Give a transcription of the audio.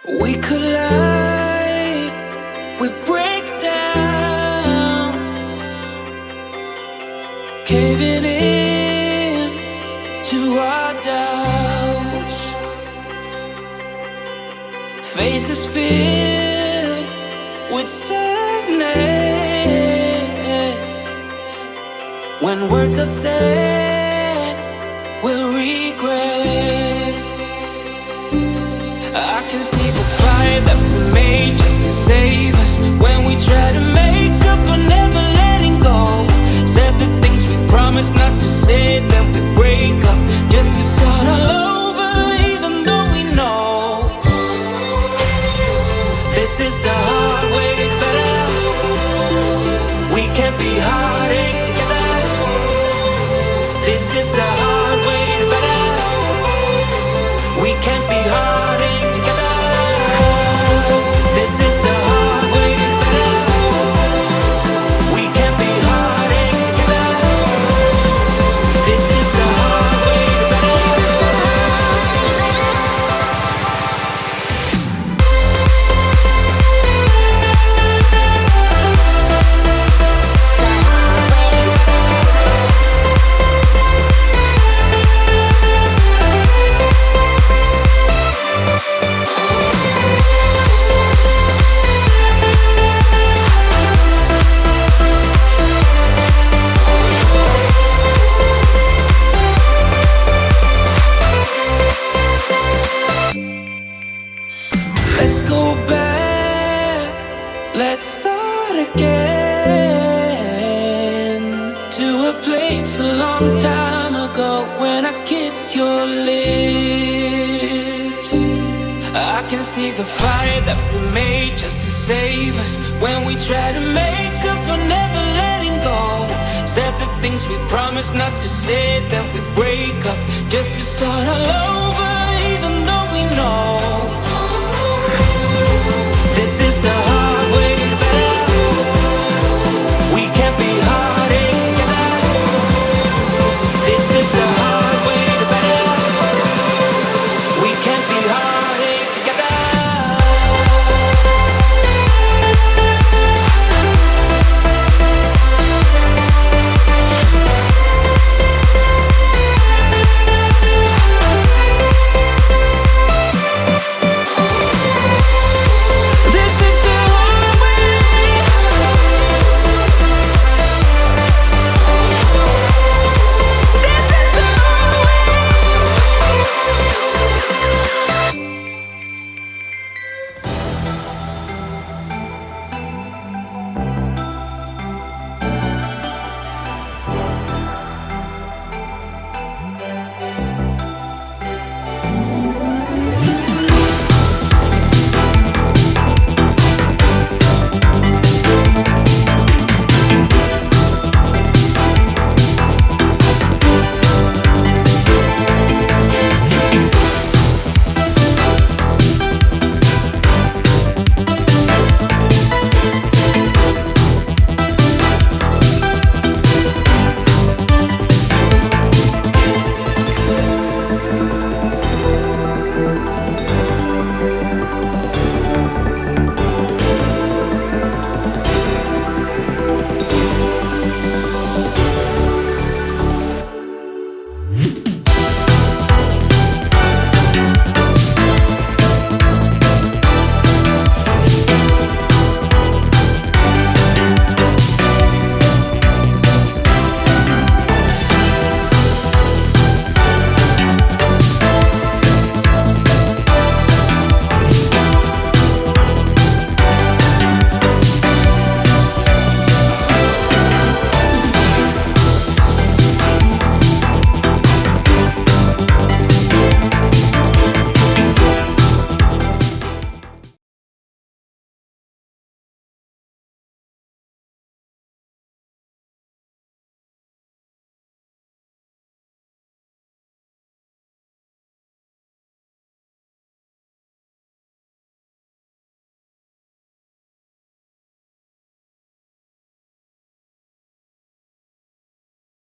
We collide, we break down, caving in to our doubts. Faces filled with sadness. When words are said, we'll regret. I can see the fire that we made just to save us. When we try to make up for never letting go. Said the things we promised not to say, then we break up just to start all over, even though we know this is the hard way better. We can't be heartache together. This is the hard way better. We can't be heartache together. This is the hard way better. We can't be heartache together. This is the hard way better. Let's go back, let's start again, to a place a long time ago when I kissed your lips. I can see the fire that we made just to save us. When we try to make up for never letting go. Said the things we promised not to say, then we break up just to start all over, even though we know